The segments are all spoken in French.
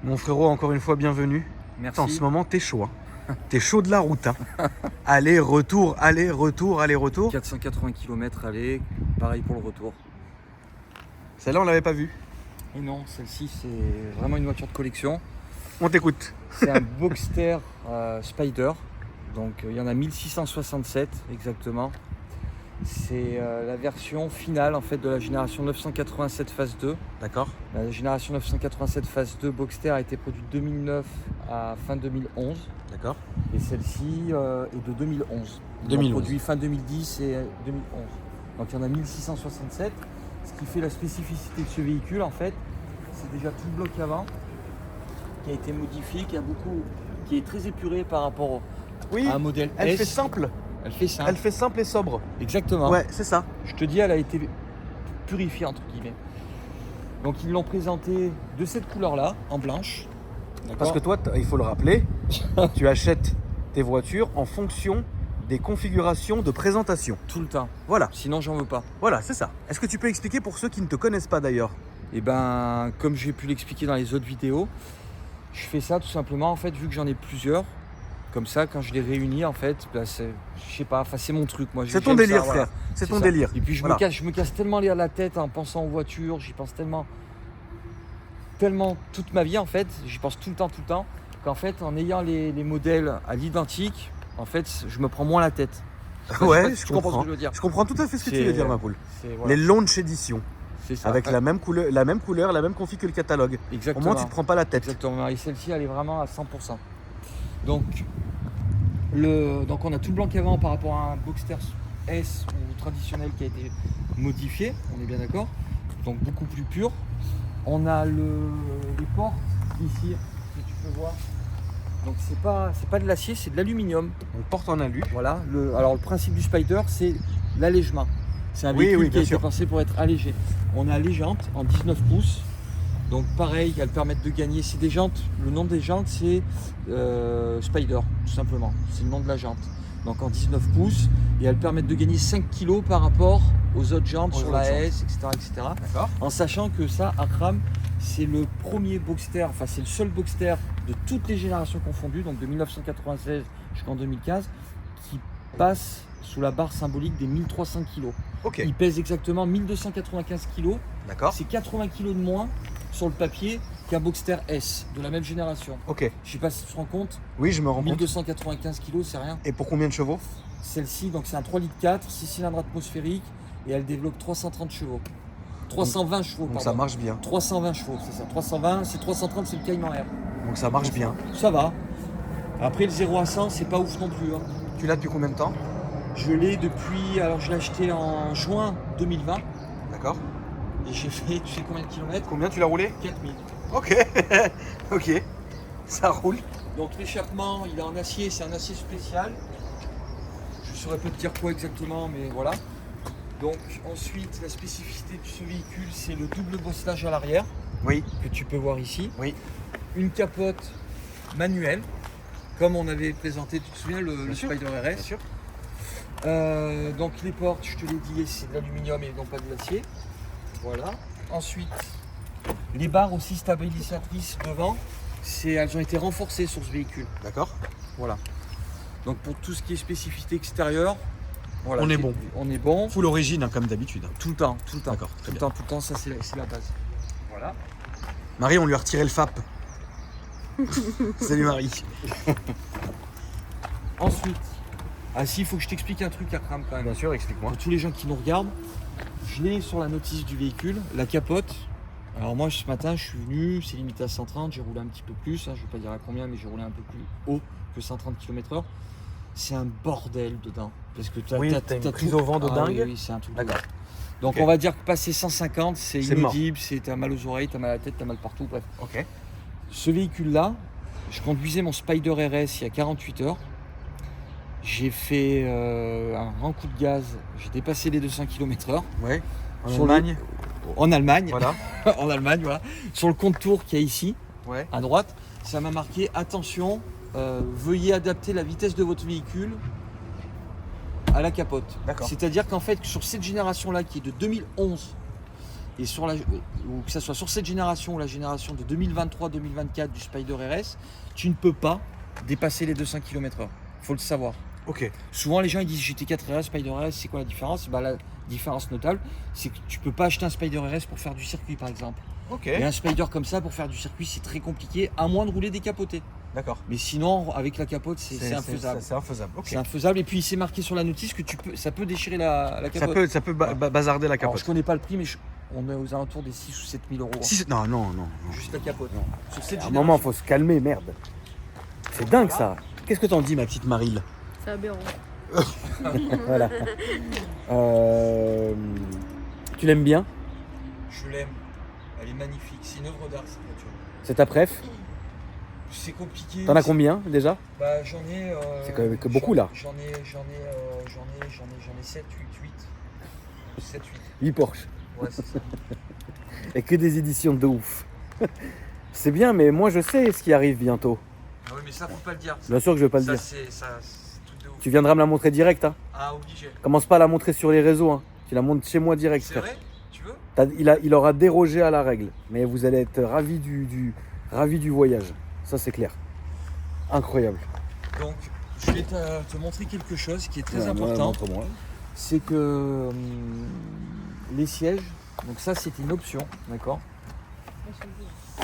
Mon frérot, encore une fois, bienvenue. Merci. En ce moment, t'es chaud. Hein. T'es chaud de la route. Hein. Aller, retour, aller, retour, aller, retour. 480 km aller, pareil pour le retour. Celle-là, on l'avait pas vue. Et non, celle-ci, c'est vraiment une voiture de collection. On t'écoute. C'est un Boxster Spider. Donc, il y en a 1667 exactement. C'est la version finale en fait de la génération 987 phase 2. D'accord. La génération 987 phase 2 Boxster a été produite de 2009 à fin 2011. D'accord. Et celle-ci est de 2011. 2011. Produit fin 2010 et 2011. Donc il y en a 1667. Ce qui fait la spécificité de ce véhicule en fait, c'est déjà tout le bloc avant qui a été modifié, qui est très épuré par rapport Oui, à un modèle elle S. fait simple. Elle fait simple. Elle fait simple et sobre. Exactement. Ouais, c'est ça. Je te dis, elle a été purifiée entre guillemets. Donc ils l'ont présenté de cette couleur-là, en blanche. Parce que toi, il faut le rappeler, tu achètes tes voitures en fonction des configurations de présentation. Tout le temps. Voilà, Sinon, j'en veux pas. voilà, c'est ça. Est-ce que tu peux expliquer pour ceux qui ne te connaissent pas d'ailleurs? Et ben, comme j'ai pu l'expliquer dans les autres vidéos, je fais ça tout simplement en fait, vu que j'en ai plusieurs. Comme ça, quand je les réunis, en fait, ben je sais pas, enfin, c'est mon truc. Moi, C'est ton j'aime délire, ça, frère. voilà. C'est ton ça. délire. Et puis, Voilà. je me casse tellement la tête en pensant aux voitures, j'y pense tellement toute ma vie, en fait, j'y pense tout le temps, qu'en fait, en ayant les modèles à l'identique, en fait, je me prends moins la tête. Ouais, Je je comprends ce comprends. que je veux dire. Je comprends tout à fait ce que tu C'est- veux dire, ma poule. Voilà, Les launch éditions, c'est ça. avec la même couleur, la même config que le catalogue. Au Exactement. moins, tu te prends pas la tête. Exactement. Et celle-ci, elle est vraiment à 100%. Donc on a tout le blanc qu'avant par rapport à un Boxster S ou traditionnel qui a été modifié, on est bien d'accord. Donc beaucoup plus pur. On a les portes ici que tu peux voir. Donc c'est pas de l'acier, c'est de l'aluminium. On porte en alu. Voilà. Alors le principe du Spider, c'est l'allègement. C'est un Oui, véhicule oui, qui bien a été sûr. pensé pour être allégé. On a les jantes en 19 pouces. Donc pareil, elles permettent de gagner. C'est des jantes. Le nom des jantes, c'est Spider, tout simplement. C'est le nom de la jante. Donc en 19 pouces. Et elles permettent de gagner 5 kg par rapport aux autres jantes sur la S, etc. D'accord. En sachant que ça, Akram, c'est le premier Boxster, enfin c'est le seul Boxster de toutes les générations confondues, donc de 1996 jusqu'en 2015, qui passe sous la barre symbolique des 1300 kg. Ok. Il pèse exactement 1295 kg. D'accord. C'est 80 kg de moins sur le papier qu'un Boxster S de la même génération. Ok. Je sais pas si tu te rends compte, Oui, je me rends compte. 1295 kg, c'est rien. Et pour combien de chevaux? Celle-ci, donc c'est un 3,4 litres, 6 cylindres atmosphériques et elle développe 330 chevaux. 320 chevaux, Donc pardon. ça marche bien. 320 chevaux, c'est ça. 320, c'est 330, c'est le Cayman R. Donc ça marche bien. Ça va. Après, le 0 à 100, c'est pas ouf non plus. Hein. Tu l'as depuis combien de temps? Je l'ai depuis. Alors, je l'ai acheté en juin 2020 D'accord. et j'ai fait, tu sais combien de kilomètres? Combien tu l'as roulé? 4000. Ok. Ok. Ça roule. Donc, l'échappement, il est en acier, c'est un acier spécial. Je saurais pas te dire quoi exactement, mais voilà. Donc, ensuite, la spécificité de ce véhicule, c'est le double bosselage à l'arrière Oui. que tu peux voir ici. Oui. Une capote manuelle, comme on avait présenté, tu te souviens, le sûr. Spider Bien RS. sûr. Donc les portes, je te l'ai dit, c'est de l'aluminium et non pas de l'acier. Voilà. Ensuite, les barres aussi stabilisatrices devant, elles ont été renforcées sur ce véhicule. D'accord. Voilà. Donc pour tout ce qui est spécificité extérieure, voilà, On est bon. On est bon. Full origine, hein, comme d'habitude. Tout le temps. D'accord, très bien. Tout le temps, ça c'est la base. Voilà. Marie, on lui a retiré le FAP. Salut Marie. Ensuite, si, il faut que je t'explique un truc, Akram, quand même. Bien sûr, explique-moi. Pour tous les gens qui nous regardent, je l'ai sur la notice du véhicule, la capote. Alors moi ce matin je suis venu, c'est limité à 130, j'ai roulé un petit peu plus, hein, je ne vais pas dire à combien, mais j'ai roulé un peu plus haut que 130 km/h. C'est un bordel dedans. Parce que Oui, t'as une prise au vent de dingue. Oui, c'est un truc de D'accord. dingue. Donc Ok. on va dire que passer 150, c'est C'est mort. inaudible, t'as mal aux oreilles, t'as mal à la tête, t'as mal partout, bref. Ok. Ce véhicule-là, je conduisais mon Spider RS il y a 48 heures. J'ai fait un grand coup de gaz, j'ai dépassé les 200 km/h. Ouais. En Sur le- Allemagne. En Allemagne, Voilà. en Allemagne, voilà. Sur le contour qu'il y a ici, Ouais. à droite, ça m'a marqué attention, veuillez adapter la vitesse de votre véhicule à la capote. D'accord. C'est-à-dire qu'en fait, sur cette génération-là, qui est de 2011 et ou que ça soit sur cette génération ou la génération de 2023-2024 du Spider RS, tu ne peux pas dépasser les 200 km/h. Il faut le savoir. Ok. Souvent les gens ils disent GT4 RS, Spider RS, c'est quoi la différence? La différence notable, c'est que tu peux pas acheter un Spider RS pour faire du circuit par exemple. Ok. Et un Spider comme ça pour faire du circuit c'est très compliqué, à moins de rouler décapoté. D'accord. Mais sinon avec la capote c'est infaisable. C'est infaisable. Ok. C'est infaisable et puis il s'est marqué sur la notice que ça peut déchirer la capote. Ça peut bazarder la Alors, capote. je connais pas le prix mais on est aux alentours des 6 ou 7 000 €. Non. Juste la capote. Non. Sur cette À un moment, faut se calmer, merde. C'est dingue ça. Qu'est-ce que t'en dis, ma petite Maryl? C'est aberrant. Voilà. Tu l'aimes bien? Je l'aime. Elle est magnifique. C'est une œuvre d'art cette voiture. C'est ta préf? C'est compliqué. T'en as combien déjà? Bah j'en ai. C'est quand même que beaucoup là. J'en ai 7, 8. 7, 8. 8 Porsche. Ouais, c'est ça. Et que des éditions de ouf. C'est bien, mais moi je sais ce qui arrive bientôt. Ah oui, mais ça faut pas le dire. Bien sûr que je vais pas le Ça, dire. c'est tout de ouf. Tu viendras me la montrer direct. Hein. Ah, obligé. Commence pas à la montrer sur les réseaux. Hein. Tu la montres chez moi direct. C'est frère. vrai? Tu veux? Il aura dérogé à la règle. Mais vous allez être ravis du voyage. Ça c'est clair. Incroyable. Donc, je vais te montrer quelque chose qui est très Ouais, important. montre-moi. C'est que les sièges, donc ça c'était une option, d'accord?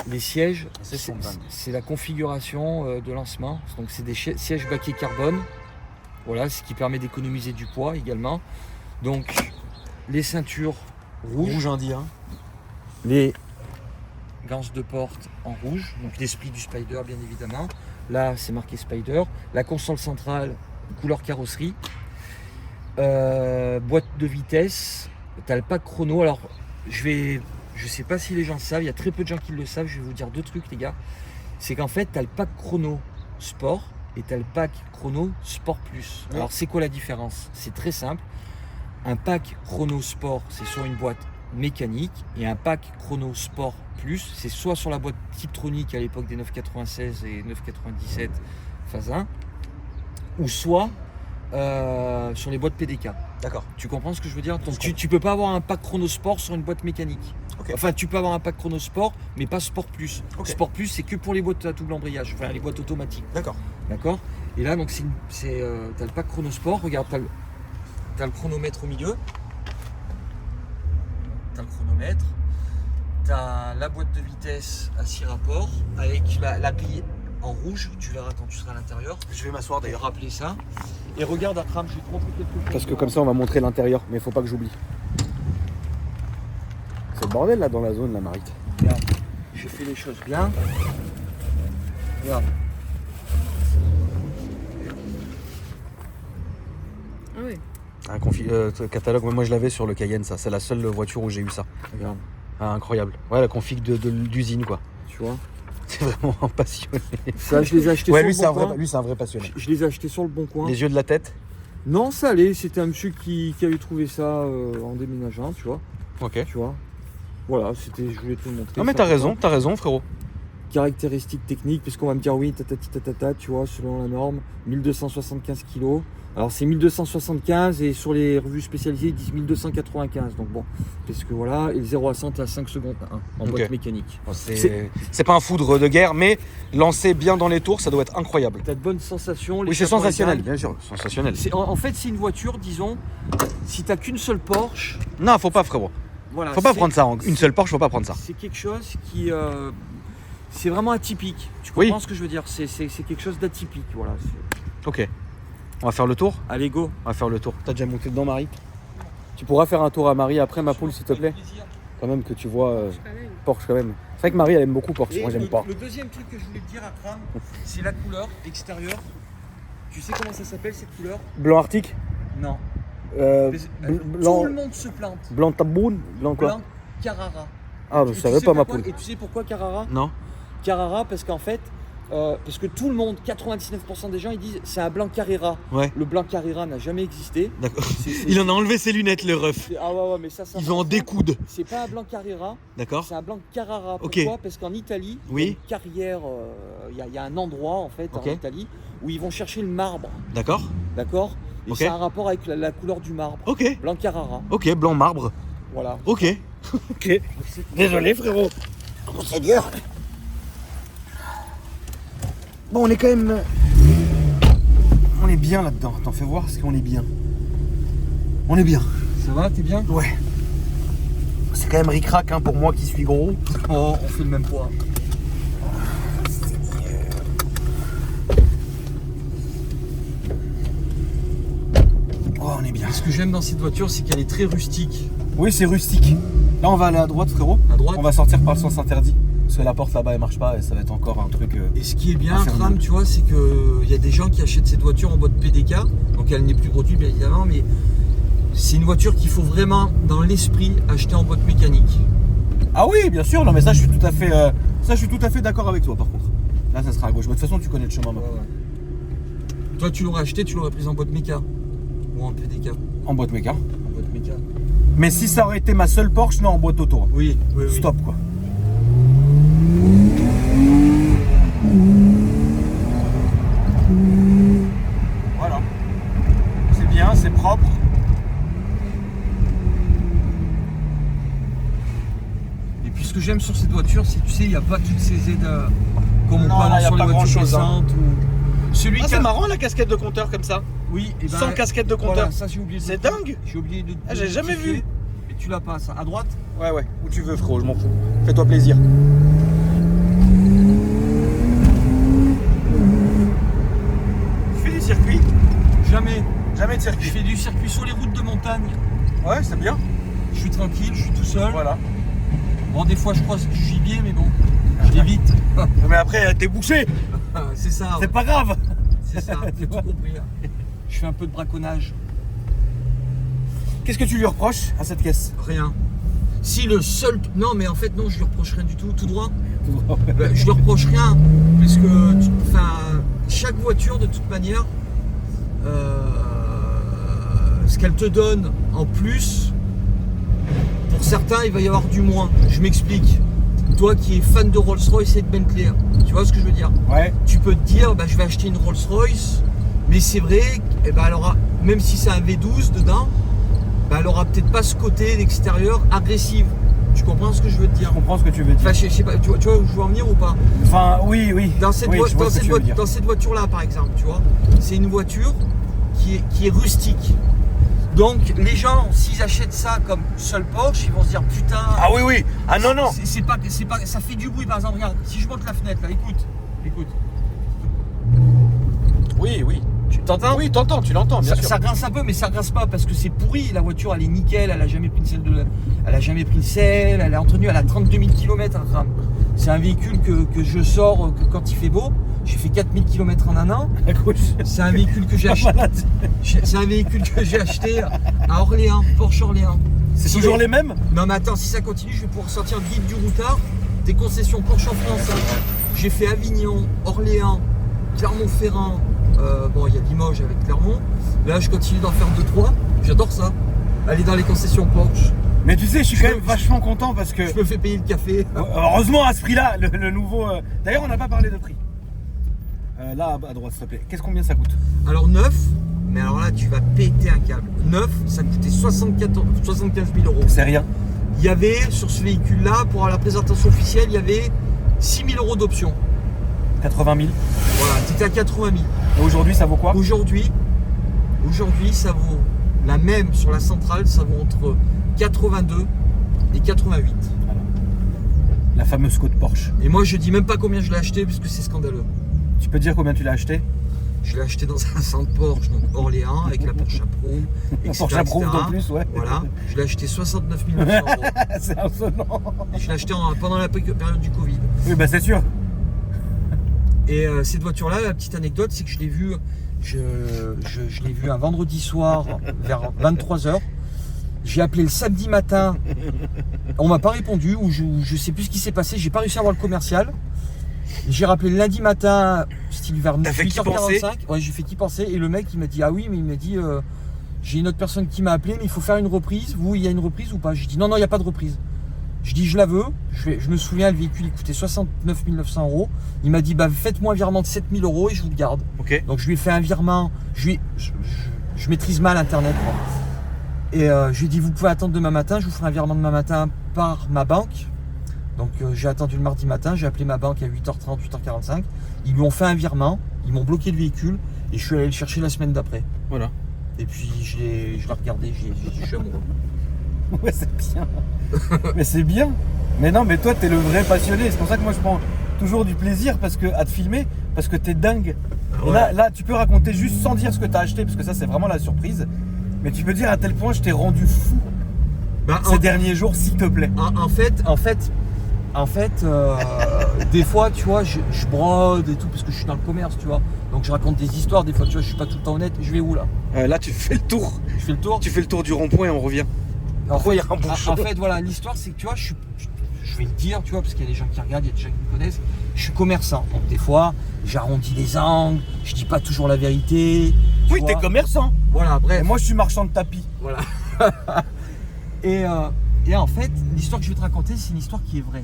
Les sièges, C'est son dingue. c'est la configuration de lancement. Donc c'est des sièges baquets carbone. Voilà, ce qui permet d'économiser du poids également. Donc les ceintures rouges, indien. les ganses de porte en rouge, donc l'esprit du Spider bien évidemment. Là c'est marqué Spider. La console centrale couleur carrosserie. Boîte de vitesse. Tu as le pack chrono. Alors je sais pas si les gens le savent, il y a très peu de gens qui le savent. Je vais vous dire deux trucs les gars. C'est qu'en fait tu as le pack chrono sport et tu as le pack chrono sport plus. Oui. Alors c'est quoi la différence? C'est très simple. Un pack chrono sport c'est sur une boîte mécanique et un pack chrono sport plus c'est soit sur la boîte Tiptronic à l'époque des 996 et 997 phase 1 ou soit sur les boîtes PDK. D'accord. Tu comprends ce que je veux dire? Donc tu peux pas avoir un pack chrono sport sur une boîte mécanique. Ok. Enfin tu peux avoir un pack chrono sport mais pas sport plus. Ok. Sport plus c'est que pour les boîtes à double embrayage, enfin les boîtes automatiques. D'accord. D'accord? Et là donc t'as le pack chrono sport, regarde t'as le chronomètre au milieu. T'as le chronomètre. T'as la boîte de vitesse à 6 rapports avec l'appli en rouge, tu verras quand tu seras à l'intérieur. Je vais m'asseoir Et d'ailleurs. rappeler ça. Et regarde Akram, je vais te montrer quelque chose. Parce que comme ça on va montrer l'intérieur, mais il faut pas que j'oublie. C'est le bordel là dans la zone, la Marite. Regarde, je fais les choses bien. Regarde. Ah oui. Un catalogue, moi je l'avais sur le Cayenne, ça. C'est la seule voiture où j'ai eu ça. Regarde, Ah, incroyable. Ouais, la config d'usine quoi. tu vois. C'est vraiment un passionné. Ça, je les ai achetés Ouais, sur lui le c'est un bon coin. vrai, lui c'est un vrai passionné. Je les ai achetés sur le bon coin. Les yeux de la tête. Non, ça allait. C'était un monsieur qui avait trouvé ça en déménageant, tu vois. Ok. Tu vois. Voilà, je voulais te le montrer. Non mais c'est important. t'as raison frérot. Caractéristiques techniques, puisqu'on va me dire oui, tatata, tu vois, selon la norme, 1275 kg. Alors c'est 1275 et sur les revues spécialisées ils disent 1295. Donc bon, parce que voilà, et le 0 à 100 à 5 secondes 1 en Ok. boîte mécanique. Bon, c'est pas un foudre de guerre, mais lancer bien dans les tours, ça doit être incroyable. T'as de bonnes sensations. Oui, les c'est chapeaux sensationnel, étaient- bien sûr, sensationnel. En fait, c'est une voiture, disons, si t'as qu'une seule Porsche, Non, faut pas frérot. voilà. Faut pas c'est- prendre ça. Une seule Porsche, faut pas prendre ça. C'est quelque chose qui. C'est vraiment atypique. Tu Oui. comprends ce que je veux dire? C'est quelque chose d'atypique. Voilà. Ok. On va faire le tour. Allez, go. On va faire le tour. T'as déjà monté dedans, Marie? Tu pourras faire un tour à Marie après, ma poule, s'il te plaît. Quand même que tu vois Porsche quand même. C'est vrai que Marie, elle aime beaucoup Porsche. Et Moi, j'aime pas. le deuxième truc que je voulais te dire, Akram, c'est la couleur extérieure. Tu sais comment ça s'appelle cette couleur? Blanc Arctique. Non. Blanc. Tout le monde se plante. Blanc Taboun. Blanc quoi? Blanc Carrara. Ah, je Et tu savais sais pas, ma pourquoi- poule. Et tu sais pourquoi Carrara? Non. Carrara parce qu'en fait, parce que tout le monde, 99% des gens, ils disent c'est un blanc Carrera. Ouais. Le blanc Carrera n'a jamais existé. D'accord. C'est- Il en a enlevé ses lunettes, le ref. Ah ouais, mais ça Ils en marche. découdent. C'est pas un blanc Carrera, D'accord. c'est un blanc Carrara. Ok. Pourquoi? Parce qu'en Italie, il y a Oui. une carrière, il y a un endroit en fait Ok. en Italie où ils vont chercher le marbre, D'accord. d'accord? Et Ok. ça a un rapport avec la couleur du marbre. Ok. Blanc Carrara, Ok, blanc marbre. voilà. Ok. Ok. Désolé frérot. C'est dur. Bon, on est quand même... On est bien là-dedans. Attends, fais voir, parce qu'on est bien. On est bien. Ça va, t'es bien? Ouais. C'est quand même ric-rac hein, pour moi qui suis gros. Oh, on fait le même poids. Oh, on est bien. Ce que j'aime dans cette voiture, c'est qu'elle est très rustique. Oui, c'est rustique. Là, on va aller à droite, frérot. À droite. On va sortir par le sens interdit. Parce que la porte là-bas, elle marche pas et ça va être encore un truc... Et ce qui est bien, infernal. Tram, tu vois, c'est qu'il y a des gens qui achètent cette voiture en mode PDK. Donc elle n'est plus gratuite, bien évidemment, mais c'est une voiture qu'il faut vraiment, dans l'esprit, acheter en boîte mécanique. Ah oui, bien sûr. Non, mais ça, je suis tout à fait... Ça, je suis tout à fait d'accord avec toi, par contre. Là, ça sera à gauche. Mais de toute façon, tu connais le chemin. Ouais, ouais. Toi, tu l'aurais acheté, tu l'aurais prise en boîte méca. Ou en PDK. En boîte méca. En boîte méca. Mais si ça aurait été ma seule Porsche, non, en boîte auto. Oui, oui, oui. Stop, quoi. Voilà. C'est bien, c'est propre. Et puis ce que j'aime sur cette voiture, c'est que tu sais, il n'y a pas toutes ces aides comme on Non, peut avoir là, y a sur les pas voitures grand-chose, hein. récentes. Celui Ah, qui c'est a... marrant la casquette de compteur comme ça. Oui, et ben, Sans casquette de compteur. voilà, ça j'ai oublié de C'est le- dingue. J'ai oublié de. Ah, j'ai jamais vu. Et tu l'as pas, ça. À droite? Ouais, ouais. Où tu veux, frérot, je m'en fous. Fais-toi plaisir. Tu fais du circuit? Jamais. Jamais de Je circuit. fais du circuit sur les routes de montagne. Ouais, c'est bien. Je suis tranquille, je suis tout seul. Voilà. Bon, des fois je croise du gibier, mais bon, je l'évite. Mais après, t'es bouché. C'est ça. C'est ouais. pas grave. C'est ça, Tu j'ai tout vois. compris. Là. Je fais un peu de braconnage. Qu'est-ce que tu lui reproches à cette caisse? Rien. Si le seul. Non, mais en fait, non, je lui reproche rien du tout, tout droit. Ben, je lui reproche rien. Parce que, enfin, chaque voiture, de toute manière, ce qu'elle te donne en plus, pour certains, il va y avoir du moins. Je m'explique. Toi qui es fan de Rolls-Royce et de Bentley, tu vois ce que je veux dire? Ouais. Tu peux te dire, bah, je vais acheter une Rolls-Royce, mais c'est vrai, eh ben, elle aura, même si c'est un V12 dedans, bah, elle aura peut-être pas ce côté d'extérieur agressif. Tu comprends ce que je veux te dire? Je comprends ce que tu veux dire. Enfin, je sais pas, tu vois où je veux en venir ou pas? Enfin, oui, oui. Dans cette, Oui, je vois ce que tu veux dire. dans cette voiture-là, par exemple, tu vois, c'est une voiture qui est rustique. Donc, les gens, s'ils achètent ça comme seul Porsche, ils vont se dire putain. Ah oui, oui. Ah non, non. C'est pas, ça fait du bruit, par exemple. Regarde, si je monte la fenêtre, là, écoute. Oui, oui. Tu t'entends? Oui, t'entends, tu l'entends, bien sûr. Ça grince un peu, mais ça grince pas parce que c'est pourri. La voiture, elle est nickel. Elle a jamais pris de sel. Elle est entretenue. Elle a 32 000 km. C'est un véhicule que je sors que quand il fait beau. J'ai fait 4000 km en un an. À gauche. C'est un véhicule que j'ai Pas acheté. malade. C'est un véhicule que j'ai acheté à Orléans, Porsche Orléans. C'est Si toujours les mêmes? Non mais attends, si ça continue, je vais pouvoir sortir le guide du routard des concessions Porsche en France. Hein. J'ai fait Avignon, Orléans, Clermont-Ferrand. Bon, il y a Limoges avec Clermont. Là, je continue d'en faire 2-3. J'adore ça. Aller dans les concessions Porsche. Mais tu sais, je suis quand même vachement content parce que... Je me fais payer le café. Heureusement, à ce prix-là, le nouveau... D'ailleurs, on n'a pas parlé de prix. Là, à droite, s'il te plaît. Combien ça coûte? Alors neuf, mais alors là, tu vas péter un câble. Neuf, ça coûtait 75 000 euros. C'est rien. Il y avait, sur ce véhicule-là, pour la présentation officielle, il y avait 6 000 euros d'options. 80 000. Voilà, c'était à 80 000. Et aujourd'hui, ça vaut quoi? Aujourd'hui, ça vaut la même sur la centrale, ça vaut entre 82 et 88. Voilà. La fameuse côte Porsche. Et moi, je dis même pas combien je l'ai acheté parce que c'est scandaleux. Tu peux dire combien tu l'as acheté? Je l'ai acheté dans un centre Porsche, donc Orléans, avec la Porsche Approuve, etc. Porsche Approuve en plus, ouais. Voilà, je l'ai acheté 69 900 euros. C'est insolent. Et je l'ai acheté pendant la période du Covid. Oui, bah c'est sûr. Et cette voiture-là, la petite anecdote, c'est que je l'ai vue un vendredi soir vers 23h. J'ai appelé le samedi matin. On m'a pas répondu, ou je sais plus ce qui s'est passé. J'ai pas réussi à avoir le commercial. J'ai rappelé le lundi matin, style vers 8h45. Ouais, j'ai fait qui penser. Et le mec, il m'a dit ah oui, mais il m'a dit j'ai une autre personne qui m'a appelé, mais il faut faire une reprise. Vous, il y a une reprise ou pas? J'ai dit non, il n'y a pas de reprise. Je dis je la veux. Je me souviens, le véhicule il coûtait 69 900 euros. Il m'a dit bah faites-moi un virement de 7 000 euros et je vous le garde. Ok. Donc je lui ai fait un virement. Je maîtrise mal internet. Quoi. Et je lui ai dit vous pouvez attendre demain matin. Je vous ferai un virement demain matin par ma banque. Donc j'ai attendu le mardi matin, j'ai appelé ma banque à 8h30, 8h45. Ils lui ont fait un virement, ils m'ont bloqué le véhicule et je suis allé le chercher la semaine d'après. Voilà. Et puis je l'ai regardé, j'ai dit je suis amoureux. Ouais, c'est bien. Mais c'est bien. Mais non, mais toi, t'es le vrai passionné. C'est pour ça que moi, je prends toujours du plaisir à te filmer, parce que t'es dingue. Et là, tu peux raconter juste sans dire ce que t'as acheté, parce que ça, c'est vraiment la surprise. Mais tu peux dire à tel point je t'ai rendu fou ces derniers jours, s'il te plaît. En fait, des fois, tu vois, je brode et tout, parce que je suis dans le commerce, tu vois. Donc je raconte des histoires, des fois, tu vois, je suis pas tout le temps honnête. Je vais où là? Là, tu fais le tour. Je fais le tour. Tu fais le tour du rond-point et on revient. En fait, voilà, l'histoire, c'est que tu vois, je vais le dire, tu vois, parce qu'il y a des gens qui regardent, il y a des gens qui me connaissent. Je suis commerçant, donc des fois, j'arrondis les angles, je dis pas toujours la vérité. Oui, t'es commerçant. Voilà, bref. Et moi, je suis marchand de tapis. Voilà. et en fait, l'histoire que je vais te raconter, c'est une histoire qui est vraie.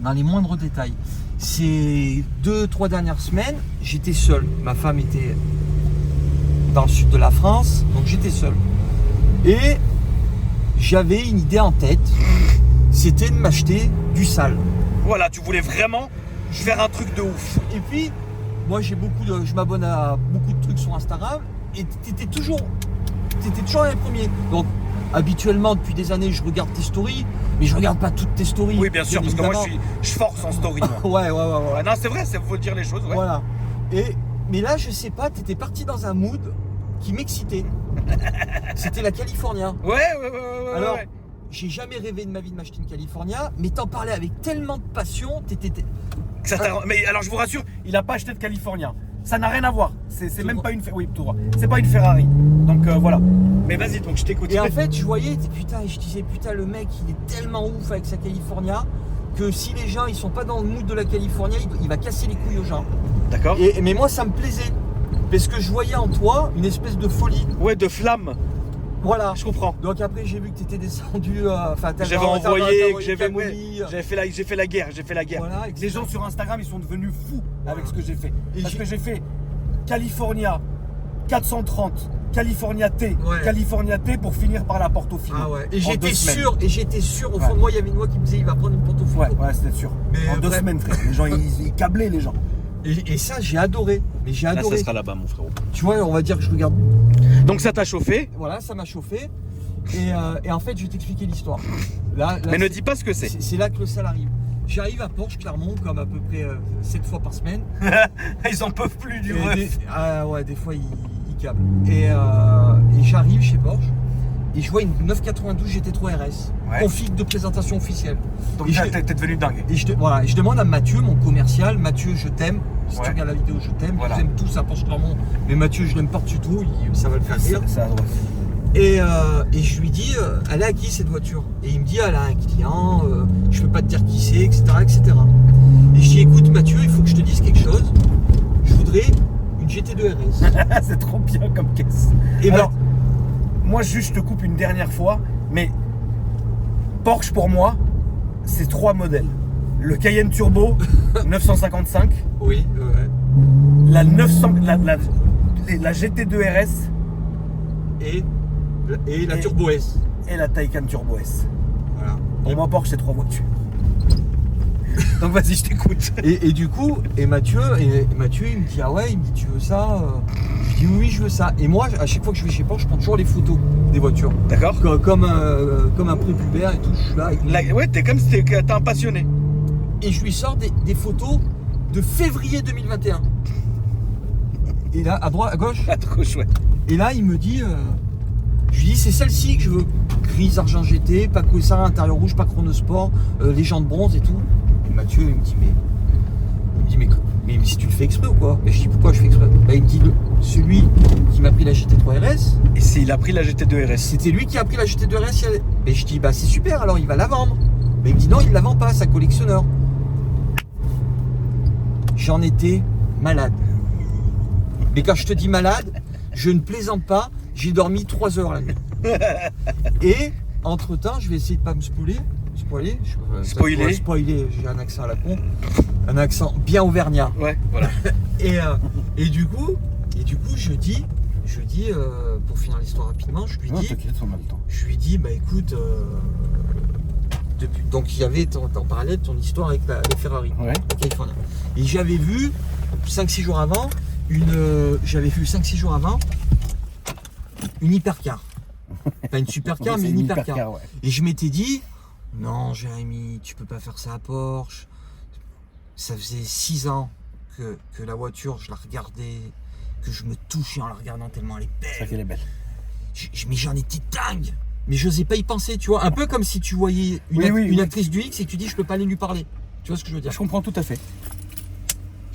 Dans les moindres détails. Ces 2-3 dernières semaines, j'étais seul. Ma femme était dans le sud de la France, donc j'étais seul. Et j'avais une idée en tête, c'était de m'acheter du sale. Voilà, tu voulais vraiment faire un truc de ouf. Et puis, moi je m'abonne à beaucoup de trucs sur Instagram et t'étais toujours les premiers. Donc habituellement depuis des années je regarde tes stories, mais je regarde pas toutes tes stories. Oui, bien sûr, parce que moi je force en story. Ouais. Non, c'est vrai, il faut dire les choses. Ouais. Voilà. Mais là, je sais pas, t'étais parti dans un mood qui m'excitait. C'était la California. Ouais. Alors, j'ai jamais rêvé de ma vie de m'acheter une California, mais t'en parlais avec tellement de passion, Mais alors, je vous rassure, il a pas acheté de California. Ça n'a rien à voir. C'est même pas une Ferrari. Oui, tout droit. C'est pas une Ferrari. Donc voilà. Mais vas-y, donc je t'écoute. Et en fait, je voyais, je disais, putain, le mec, il est tellement ouf avec sa California que si les gens, ils sont pas dans le mood de la California, il va casser les couilles aux gens. D'accord. Mais moi, ça me plaisait. Parce que je voyais en toi une espèce de folie. Ouais, de flamme. Voilà. Je comprends. Donc après, j'ai vu que tu étais descendu. J'avais envoyé, j'ai fait la guerre. Voilà, les gens sur Instagram, ils sont devenus fous avec ce que j'ai fait. Parce que j'ai fait California 430, California T, California T pour finir par la Portofino. Ah ouais. Et j'étais sûr, au fond de moi, il y avait une voix qui me disait, il va prendre une Portofino. Ouais, c'était sûr. Mais en 2 semaines, frère. Les gens, ils câblaient les gens. Et ça, j'ai adoré. Mais j'ai adoré. Là, ça sera là-bas, mon frérot. Tu vois, on va dire que je regarde. Donc ça t'a chauffé. Voilà, ça m'a chauffé. Et en fait, je vais t'expliquer l'histoire. Là, mais ne dis pas ce que c'est. C'est là que le sale arrive. J'arrive à Porsche, Clermont, comme à peu près 7 fois par semaine. Ils en peuvent plus du ref. Ah ouais, des fois, ils câblent. Et j'arrive chez Porsche. Et je vois une 992 GT3 RS, config de présentation officielle. Donc t'es devenu dingue. Et je demande à Mathieu, mon commercial, Mathieu, je t'aime. Si tu regardes la vidéo, je t'aime. Voilà. Je vous aime tous à Porsche Clermont. Mais Mathieu, je l'aime pas du tout, ça va le faire rire. C'est à droite. Et je lui dis, elle est à qui cette voiture? Et il me dit, elle a un client, je peux pas te dire qui c'est, etc., etc. Et je dis, écoute Mathieu, il faut que je te dise quelque chose. Je voudrais une GT2 RS. C'est trop bien comme caisse. Et alors, moi, juste, je te coupe une dernière fois, mais Porsche, pour moi, c'est 3 modèles. Le Cayenne Turbo 955. Oui, la GT2 RS. Et la Turbo S. Et la Taycan Turbo S. Voilà. Pour moi, Porsche, c'est 3 voitures. Donc vas-y, je t'écoute. Et du coup, Mathieu, il me dit, ah ouais, il me dit, tu veux ça? Je dis, oui, je veux ça. Et moi, à chaque fois que je vais chez Porsche, je prends toujours les photos des voitures. D'accord. Comme un prépubère et tout, je suis là. Ouais, t'es un passionné. Et je lui sors des photos de février 2021. Et là, à droite, à gauche. À gauche, ouais. Et là, il me dit, je lui dis, c'est celle-ci que je veux. Grise, argent GT, pas que ça, intérieur rouge, pas chronosport, légende bronze et tout. Et Mathieu, il me dit, mais si tu le fais exprès ou quoi? Mais je dis, pourquoi je fais exprès? Bah, il me dit, celui qui m'a pris la GT3 RS. Et s'il a pris la GT2 RS? C'était lui qui a pris la GT2 RS. Et je dis, bah c'est super, alors il va la vendre. Mais il me dit, non, il la vend pas, c'est un collectionneur. J'en étais malade. Mais quand je te dis malade, je ne plaisante pas, j'ai dormi 3 heures la nuit. Et entre temps, je vais essayer de pas me spoiler, j'ai un accent à la con, un accent bien auvergnat. Ouais, voilà. et du coup, je dis, pour finir l'histoire rapidement, je lui dis, t'inquiète, on a le temps. Je lui dis, bah écoute, Donc il y avait en parallèle ton histoire avec la Ferrari, Ouais. la California. Et j'avais vu 5-6 jours avant une hypercar. Pas une supercar, Ouais, mais c'est une hypercar. ouais. Et je m'étais dit, non Jérémy, tu peux pas faire ça à Porsche. Ça faisait 6 ans que la voiture, je la regardais, que je me touchais en la regardant tellement elle est C'est vrai belle. qu'elle est belle. Mais j'en étais dingue. Mais j'osais pas y penser, tu vois. Un peu comme si tu voyais une actrice du X et que tu dis, je peux pas aller lui parler. Tu vois ce que je veux dire? Je comprends tout à fait.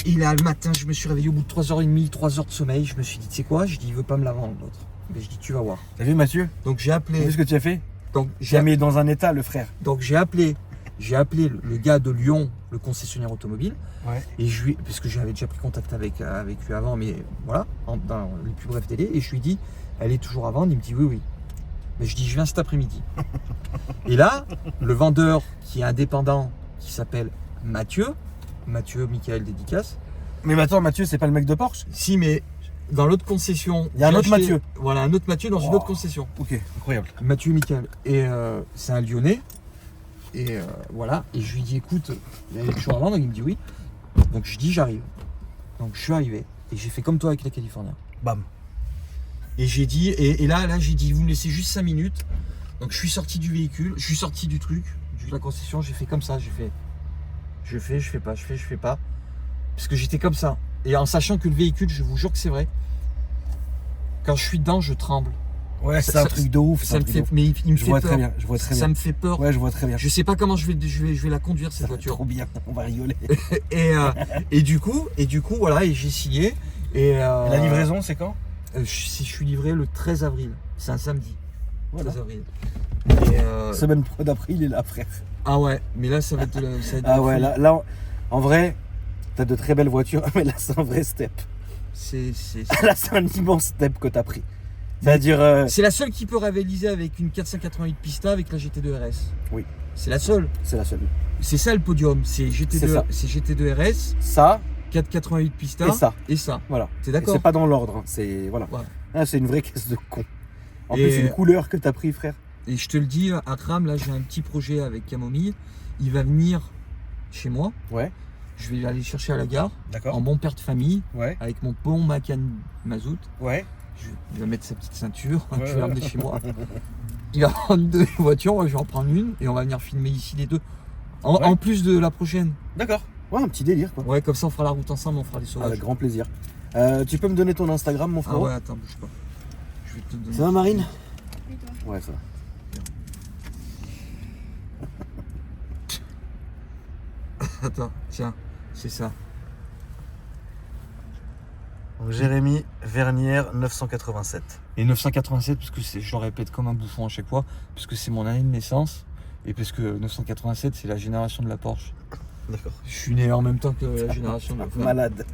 Et là, le matin, je me suis réveillé au bout de 3h30, 3 heures de sommeil. Je me suis dit, tu sais quoi? Je dis, il veut pas me la vendre, l'autre. Mais je dis, tu vas voir. T'as vu Mathieu? Donc j'ai T'as appelé. vu ce que tu as fait? Donc J'ai mis dans un état le frère. j'ai appelé le gars de Lyon, le concessionnaire automobile. Ouais. Et parce que j'avais déjà pris contact avec lui avant, mais voilà, dans les plus brefs délais. Et je lui dis, elle est toujours à vendre. Il me dit, oui. Mais je dis, je viens cet après-midi. Et là, le vendeur qui est indépendant, qui s'appelle Mathieu Michael Dédicace. Mais attends, Mathieu, c'est pas le mec de Porsche? Si, mais dans l'autre concession. Il y a un autre Mathieu. Voilà, un autre Mathieu dans une autre concession. Ok, incroyable. Mathieu Michael. Et c'est un Lyonnais. Et voilà. Et je lui dis, écoute, il y a toujours à vendre. Il me dit oui. Donc je dis, j'arrive. Donc je suis arrivé. Et j'ai fait comme toi avec la California. Bam. Et j'ai dit, et là j'ai dit, vous me laissez juste 5 minutes. Donc je suis sorti du véhicule, je suis sorti du truc, de la concession, j'ai fait comme ça, je fais pas. Parce que j'étais comme ça. Et en sachant que le véhicule, je vous jure que c'est vrai, quand je suis dedans, je tremble. Ouais, c'est un truc de ouf. Ça me fait, mais il me Je fait vois peur. très bien, je vois très bien. Ça me fait peur. Ouais, je vois très bien. Je sais pas comment je vais la conduire cette Ça va voiture. trop bien, on va rigoler. Et du coup, voilà, et j'ai signé. Et La livraison, c'est quand? je suis livré le 13 avril. C'est un samedi. Voilà. 13 avril. Et Semaine d'après, il est là, frère. ah ouais, mais là ça va être de Ah la ouais, folie. là, en vrai, t'as de très belles voitures, mais là, c'est un vrai step. C'est Là, c'est un immense step que t'as pris. C'est-à-dire, c'est la seule qui peut rivaliser avec une 488 Pista avec la GT2 RS. Oui. C'est la seule. c'est la seule. C'est ça le podium. C'est C'est ça. GT2 RS, Ça 488 Pista et ça. Voilà. T'es Et d'accord? c'est pas dans l'ordre, hein, c'est voilà. Ouais. Ah, c'est une vraie caisse de con. En Et- plus, une couleur que t'as pris, frère. Et je te le dis, Akram, là j'ai un petit projet avec Camomille. Il va venir chez moi. Ouais. Je vais aller chercher à la gare D'accord. en bon père de famille Ouais. avec mon bon Macan Mazout. Ouais. Il va mettre sa petite ceinture, Ouais, je vais ouais. l'emmener chez moi. Il va prendre 2 voitures, moi je vais en prendre une et on va venir filmer ici les deux. Ouais. En plus de la prochaine. D'accord. Ouais, un petit délire, quoi. Ouais, comme ça on fera la route ensemble, on fera les sauvages. Avec grand plaisir. Tu peux me donner ton Instagram, mon Ah frérot? ouais, attends, bouge pas. Je vais te donner. Ça va, Marine? Ouais, ça va. Attends, tiens, c'est ça. Donc, Jérémy Vernière 987. Et 987, parce que je le répète comme un bouffon à chaque fois, parce que c'est mon année de naissance, et parce que 987, c'est la génération de la Porsche. D'accord. Je suis né en même temps que la génération de la Porsche. Malade.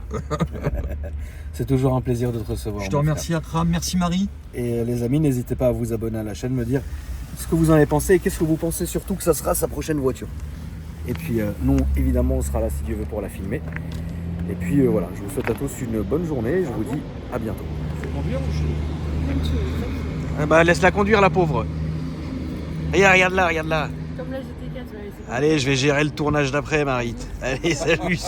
C'est toujours un plaisir de te recevoir. Je te mon remercie, Akram, merci Marie. frère. Et les amis, n'hésitez pas à vous abonner à la chaîne, me dire ce que vous en avez pensé et qu'est-ce que vous pensez surtout que ça sera sa prochaine voiture. Et puis nous, évidemment, on sera là si Dieu veut pour la filmer. Et puis voilà, je vous souhaite à tous une bonne journée. Je vous dis à bientôt. Ah bah laisse-la conduire, la pauvre. Regarde là, regarde là. Comme la GT4, ouais, c'est Allez, je vais gérer le tournage d'après, Marit. Allez, salut.